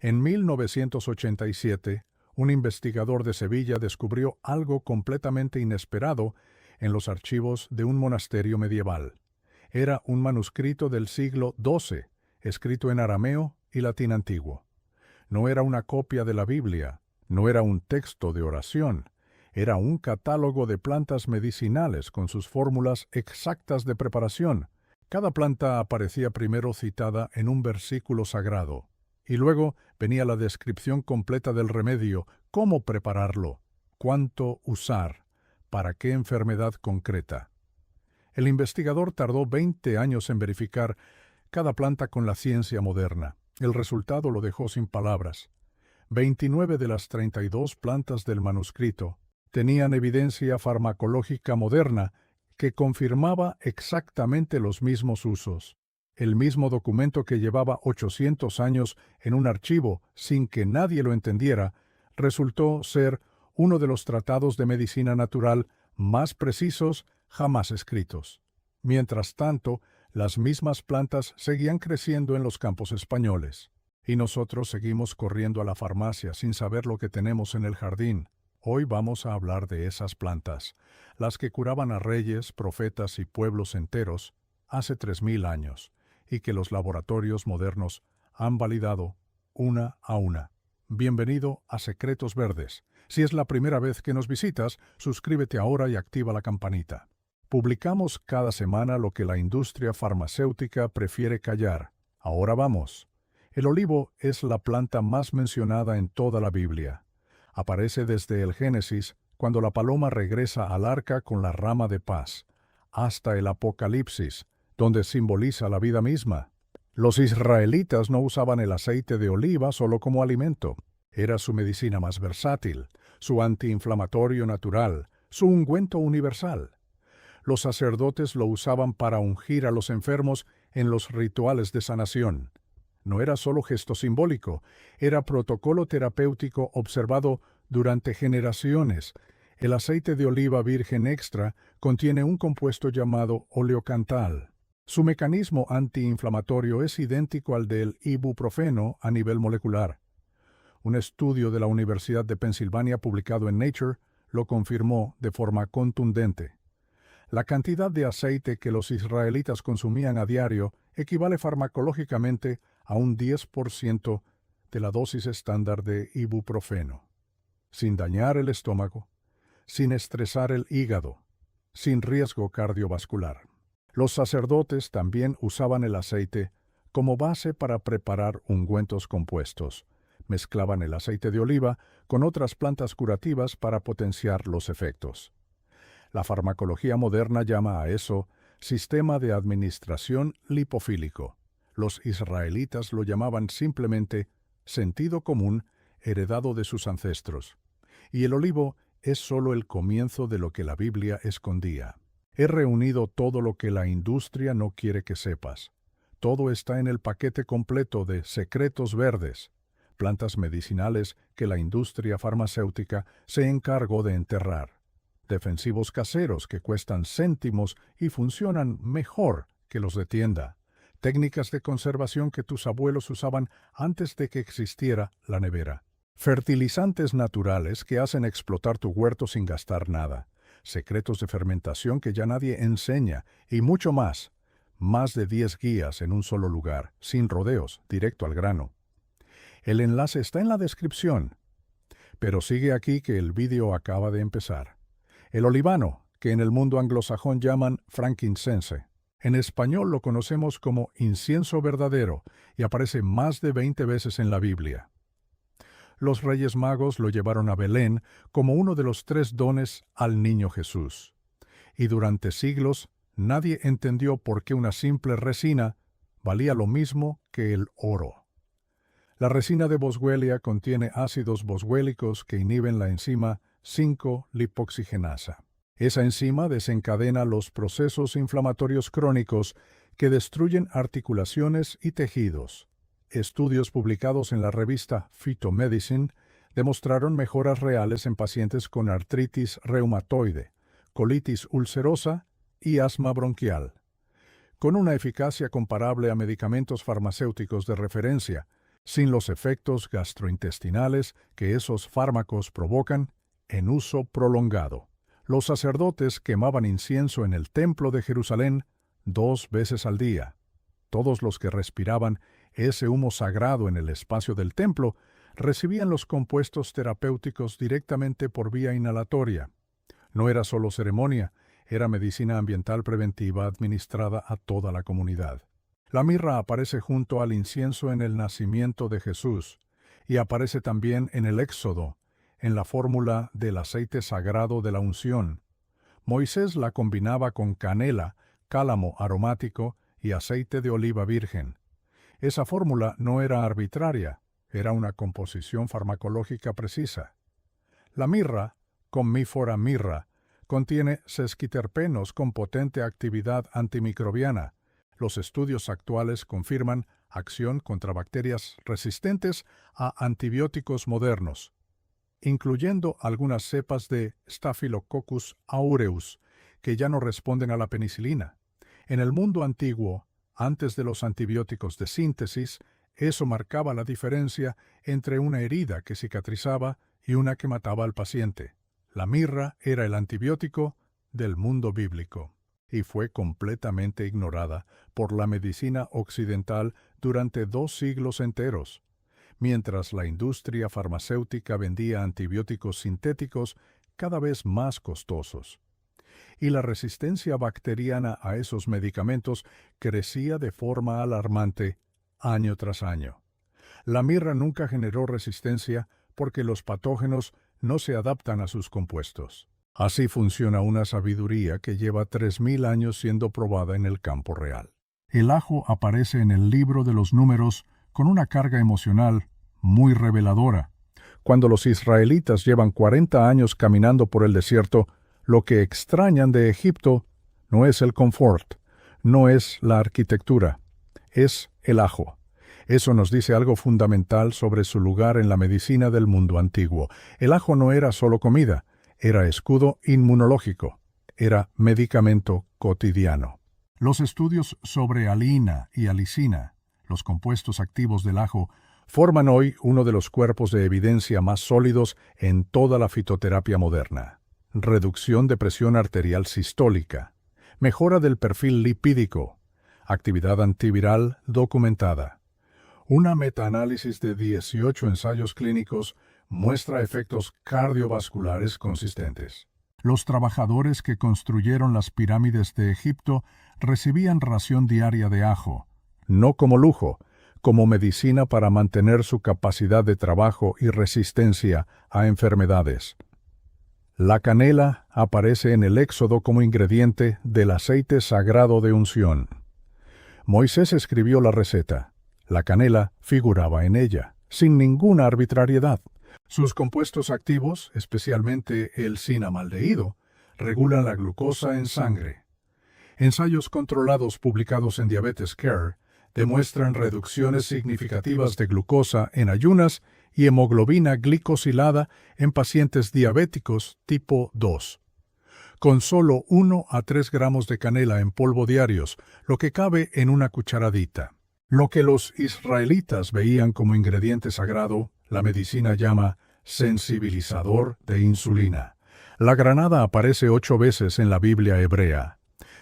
En 1987, un investigador de Sevilla descubrió algo completamente inesperado en los archivos de un monasterio medieval. Era un manuscrito del siglo XII, escrito en arameo y latín antiguo. No era una copia de la Biblia, no era un texto de oración, era un catálogo de plantas medicinales con sus fórmulas exactas de preparación. Cada planta aparecía primero citada en un versículo sagrado, y luego venía la descripción completa del remedio, cómo prepararlo, cuánto usar, para qué enfermedad concreta. El investigador tardó 20 años en verificar cada planta con la ciencia moderna. El resultado lo dejó sin palabras. 29 de las 32 plantas del manuscrito tenían evidencia farmacológica moderna que confirmaba exactamente los mismos usos. El mismo documento que llevaba 800 años en un archivo sin que nadie lo entendiera, resultó ser uno de los tratados de medicina natural más precisos jamás escritos. Mientras tanto, las mismas plantas seguían creciendo en los campos españoles. Y nosotros seguimos corriendo a la farmacia sin saber lo que tenemos en el jardín. Hoy vamos a hablar de esas plantas, las que curaban a reyes, profetas y pueblos enteros hace 3000 años, y que los laboratorios modernos han validado una a una. Bienvenido a Secretos Verdes. Si es la primera vez que nos visitas, suscríbete ahora y activa la campanita. Publicamos cada semana lo que la industria farmacéutica prefiere callar. Ahora vamos. El olivo es la planta más mencionada en toda la Biblia. Aparece desde el Génesis, cuando la paloma regresa al arca con la rama de paz, hasta el Apocalipsis, donde simboliza la vida misma. Los israelitas no usaban el aceite de oliva solo como alimento. Era su medicina más versátil, su antiinflamatorio natural, su ungüento universal. Los sacerdotes lo usaban para ungir a los enfermos en los rituales de sanación. No era solo gesto simbólico, era protocolo terapéutico observado durante generaciones. El aceite de oliva virgen extra contiene un compuesto llamado oleocantal. Su mecanismo antiinflamatorio es idéntico al del ibuprofeno a nivel molecular. Un estudio de la Universidad de Pensilvania publicado en Nature lo confirmó de forma contundente. La cantidad de aceite que los israelitas consumían a diario equivale farmacológicamente a un 10% de la dosis estándar de ibuprofeno, sin dañar el estómago, sin estresar el hígado, sin riesgo cardiovascular. Los sacerdotes también usaban el aceite como base para preparar ungüentos compuestos. Mezclaban el aceite de oliva con otras plantas curativas para potenciar los efectos. La farmacología moderna llama a eso sistema de administración lipofílico. Los israelitas lo llamaban simplemente sentido común heredado de sus ancestros. Y el olivo es solo el comienzo de lo que la Biblia escondía. He reunido todo lo que la industria no quiere que sepas. Todo está en el paquete completo de Secretos Verdes, plantas medicinales que la industria farmacéutica se encargó de enterrar. Defensivos caseros que cuestan céntimos y funcionan mejor que los de tienda. Técnicas de conservación que tus abuelos usaban antes de que existiera la nevera. Fertilizantes naturales que hacen explotar tu huerto sin gastar nada. Secretos de fermentación que ya nadie enseña y mucho más. Más de 10 guías en un solo lugar, sin rodeos, directo al grano. El enlace está en la descripción. Pero sigue aquí que el vídeo acaba de empezar. El olivano, que en el mundo anglosajón llaman frankincense. En español lo conocemos como incienso verdadero y aparece más de 20 veces en la Biblia. Los Reyes Magos lo llevaron a Belén como uno de los 3 dones al niño Jesús. Y durante siglos nadie entendió por qué una simple resina valía lo mismo que el oro. La resina de boswellia contiene ácidos boswélicos que inhiben la enzima 5-lipoxigenasa. Esa enzima desencadena los procesos inflamatorios crónicos que destruyen articulaciones y tejidos. Estudios publicados en la revista Phytomedicine demostraron mejoras reales en pacientes con artritis reumatoide, colitis ulcerosa y asma bronquial. Con una eficacia comparable a medicamentos farmacéuticos de referencia, sin los efectos gastrointestinales que esos fármacos provocan, en uso prolongado. Los sacerdotes quemaban incienso en el templo de Jerusalén 2 veces al día. Todos los que respiraban ese humo sagrado en el espacio del templo recibían los compuestos terapéuticos directamente por vía inhalatoria. No era solo ceremonia, era medicina ambiental preventiva administrada a toda la comunidad. La mirra aparece junto al incienso en el nacimiento de Jesús y aparece también en el Éxodo, en la fórmula del aceite sagrado de la unción. Moisés la combinaba con canela, cálamo aromático y aceite de oliva virgen. Esa fórmula no era arbitraria, era una composición farmacológica precisa. La mirra, Commiphora mirra, contiene sesquiterpenos con potente actividad antimicrobiana. Los estudios actuales confirman acción contra bacterias resistentes a antibióticos modernos, incluyendo algunas cepas de Staphylococcus aureus, que ya no responden a la penicilina. En el mundo antiguo, antes de los antibióticos de síntesis, eso marcaba la diferencia entre una herida que cicatrizaba y una que mataba al paciente. La mirra era el antibiótico del mundo bíblico y fue completamente ignorada por la medicina occidental durante 2 siglos enteros. Mientras la industria farmacéutica vendía antibióticos sintéticos cada vez más costosos. Y la resistencia bacteriana a esos medicamentos crecía de forma alarmante año tras año. La mirra nunca generó resistencia porque los patógenos no se adaptan a sus compuestos. Así funciona una sabiduría que lleva 3000 años siendo probada en el campo real. El ajo aparece en el libro de los Números con una carga emocional muy reveladora. Cuando los israelitas llevan 40 años caminando por el desierto, lo que extrañan de Egipto no es el confort, no es la arquitectura, es el ajo. Eso nos dice algo fundamental sobre su lugar en la medicina del mundo antiguo. El ajo no era solo comida, era escudo inmunológico, era medicamento cotidiano. Los estudios sobre alina y alicina, los compuestos activos del ajo, forman hoy uno de los cuerpos de evidencia más sólidos en toda la fitoterapia moderna. Reducción de presión arterial sistólica, mejora del perfil lipídico, actividad antiviral documentada. Una metaanálisis de 18 ensayos clínicos muestra efectos cardiovasculares consistentes. Los trabajadores que construyeron las pirámides de Egipto recibían ración diaria de ajo, no como lujo, como medicina para mantener su capacidad de trabajo y resistencia a enfermedades. La canela aparece en el Éxodo como ingrediente del aceite sagrado de unción. Moisés escribió la receta. La canela figuraba en ella, sin ninguna arbitrariedad. Sus compuestos activos, especialmente el cinamaldehído, regulan la glucosa en sangre. Ensayos controlados publicados en Diabetes Care demuestran reducciones significativas de glucosa en ayunas y hemoglobina glicosilada en pacientes diabéticos tipo 2. Con solo 1 a 3 gramos de canela en polvo diarios, lo que cabe en una cucharadita. Lo que los israelitas veían como ingrediente sagrado, la medicina llama sensibilizador de insulina. La granada aparece 8 veces en la Biblia hebrea.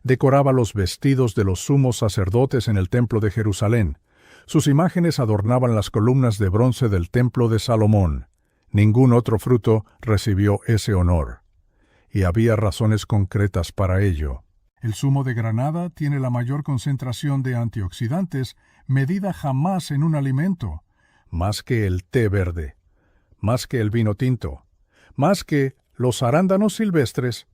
Decoraba los vestidos de los sumos sacerdotes en el templo de Jerusalén. Sus imágenes adornaban las columnas de bronce del templo de Salomón. Ningún otro fruto recibió ese honor. Y había razones concretas para ello. El zumo de granada tiene la mayor concentración de antioxidantes medida jamás en un alimento, más que el té verde, más que el vino tinto, más que los arándanos silvestres.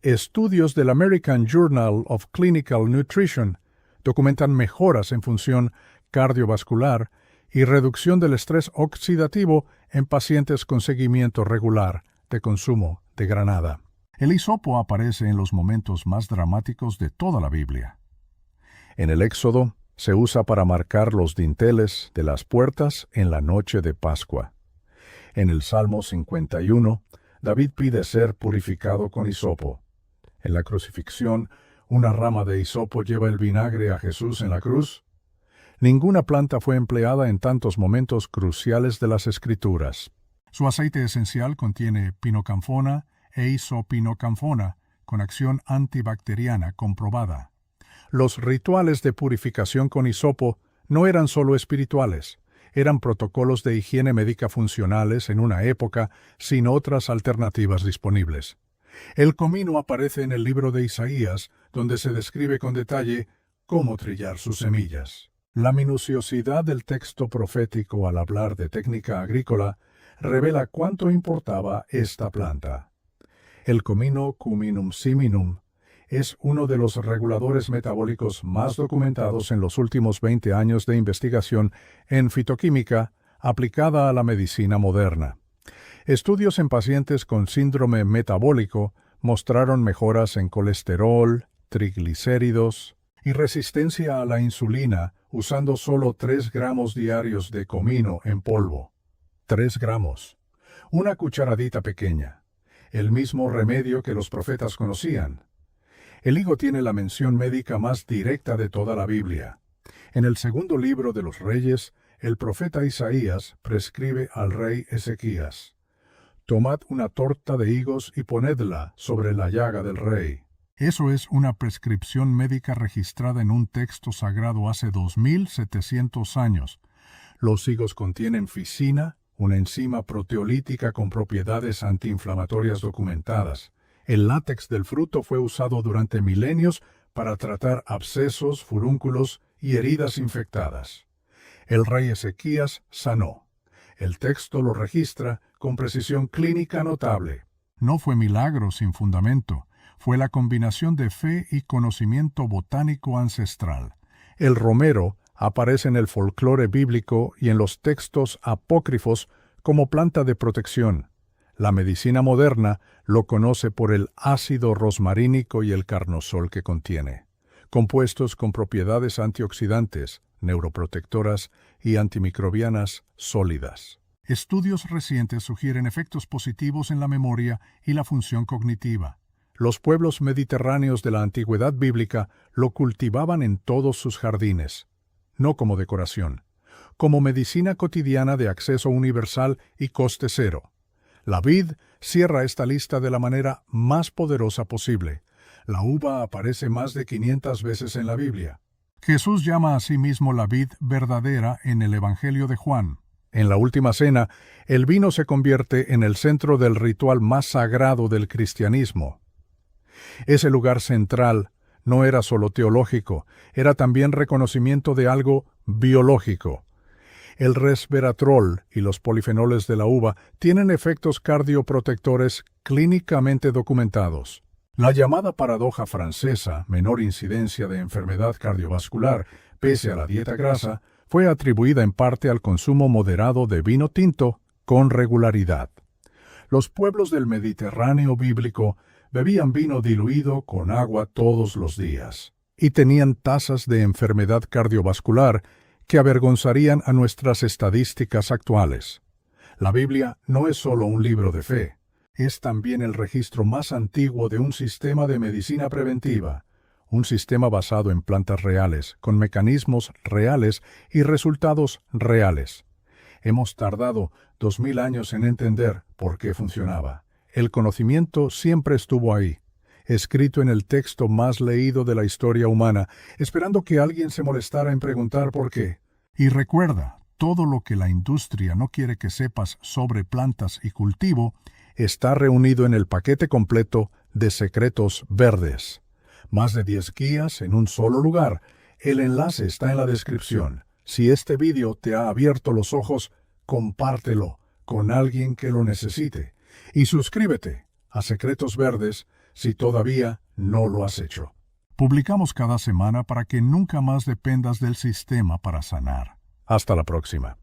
Estudios del American Journal of Clinical Nutrition documentan mejoras en función cardiovascular y reducción del estrés oxidativo en pacientes con seguimiento regular de consumo de granada. El hisopo aparece en los momentos más dramáticos de toda la Biblia. En el Éxodo se usa para marcar los dinteles de las puertas en la noche de Pascua. En el Salmo 51, David pide ser purificado con hisopo. En la crucifixión, una rama de hisopo lleva el vinagre a Jesús en la cruz. Ninguna planta fue empleada en tantos momentos cruciales de las Escrituras. Su aceite esencial contiene pinocampona e isopinocampona, con acción antibacteriana comprobada. Los rituales de purificación con hisopo no eran solo espirituales, eran protocolos de higiene médica funcionales en una época sin otras alternativas disponibles. El comino aparece en el libro de Isaías, donde se describe con detalle cómo trillar sus semillas. La minuciosidad del texto profético al hablar de técnica agrícola revela cuánto importaba esta planta. El comino Cuminum siminum es uno de los reguladores metabólicos más documentados en los últimos 20 años de investigación en fitoquímica aplicada a la medicina moderna. Estudios en pacientes con síndrome metabólico mostraron mejoras en colesterol, triglicéridos y resistencia a la insulina usando solo 3 gramos diarios de comino en polvo. 3 gramos. Una cucharadita pequeña. El mismo remedio que los profetas conocían. El higo tiene la mención médica más directa de toda la Biblia. En el segundo libro de los Reyes, el profeta Isaías prescribe al rey Ezequías: tomad una torta de higos y ponedla sobre la llaga del rey. Eso es una prescripción médica registrada en un texto sagrado hace 2700 años. Los higos contienen ficina, una enzima proteolítica con propiedades antiinflamatorias documentadas. El látex del fruto fue usado durante milenios para tratar abscesos, furúnculos y heridas infectadas. El rey Ezequías sanó. El texto lo registra con precisión clínica notable. No fue milagro sin fundamento, fue la combinación de fe y conocimiento botánico ancestral. El romero aparece en el folclore bíblico y en los textos apócrifos como planta de protección. La medicina moderna lo conoce por el ácido rosmarínico y el carnosol que contiene, compuestos con propiedades antioxidantes, neuroprotectoras y antimicrobianas sólidas. Estudios recientes sugieren efectos positivos en la memoria y la función cognitiva. Los pueblos mediterráneos de la antigüedad bíblica lo cultivaban en todos sus jardines, no como decoración, como medicina cotidiana de acceso universal y coste cero. La vid cierra esta lista de la manera más poderosa posible. La uva aparece más de 500 veces en la Biblia. Jesús llama a sí mismo la vid verdadera en el Evangelio de Juan. En la Última Cena, el vino se convierte en el centro del ritual más sagrado del cristianismo. Ese lugar central no era solo teológico, era también reconocimiento de algo biológico. El resveratrol y los polifenoles de la uva tienen efectos cardioprotectores clínicamente documentados. La llamada paradoja francesa, menor incidencia de enfermedad cardiovascular, pese a la dieta grasa, fue atribuida en parte al consumo moderado de vino tinto con regularidad. Los pueblos del Mediterráneo bíblico bebían vino diluido con agua todos los días y tenían tasas de enfermedad cardiovascular que avergonzarían a nuestras estadísticas actuales. La Biblia no es solo un libro de fe, es también el registro más antiguo de un sistema de medicina preventiva, un sistema basado en plantas reales, con mecanismos reales y resultados reales. Hemos tardado 2000 años en entender por qué funcionaba. El conocimiento siempre estuvo ahí, escrito en el texto más leído de la historia humana, esperando que alguien se molestara en preguntar por qué. Y recuerda, todo lo que la industria no quiere que sepas sobre plantas y cultivo está reunido en el paquete completo de Secretos Verdes. Más de 10 guías en un solo lugar. El enlace está en la descripción. Si este vídeo te ha abierto los ojos, compártelo con alguien que lo necesite. Y suscríbete a Secretos Verdes si todavía no lo has hecho. Publicamos cada semana para que nunca más dependas del sistema para sanar. Hasta la próxima.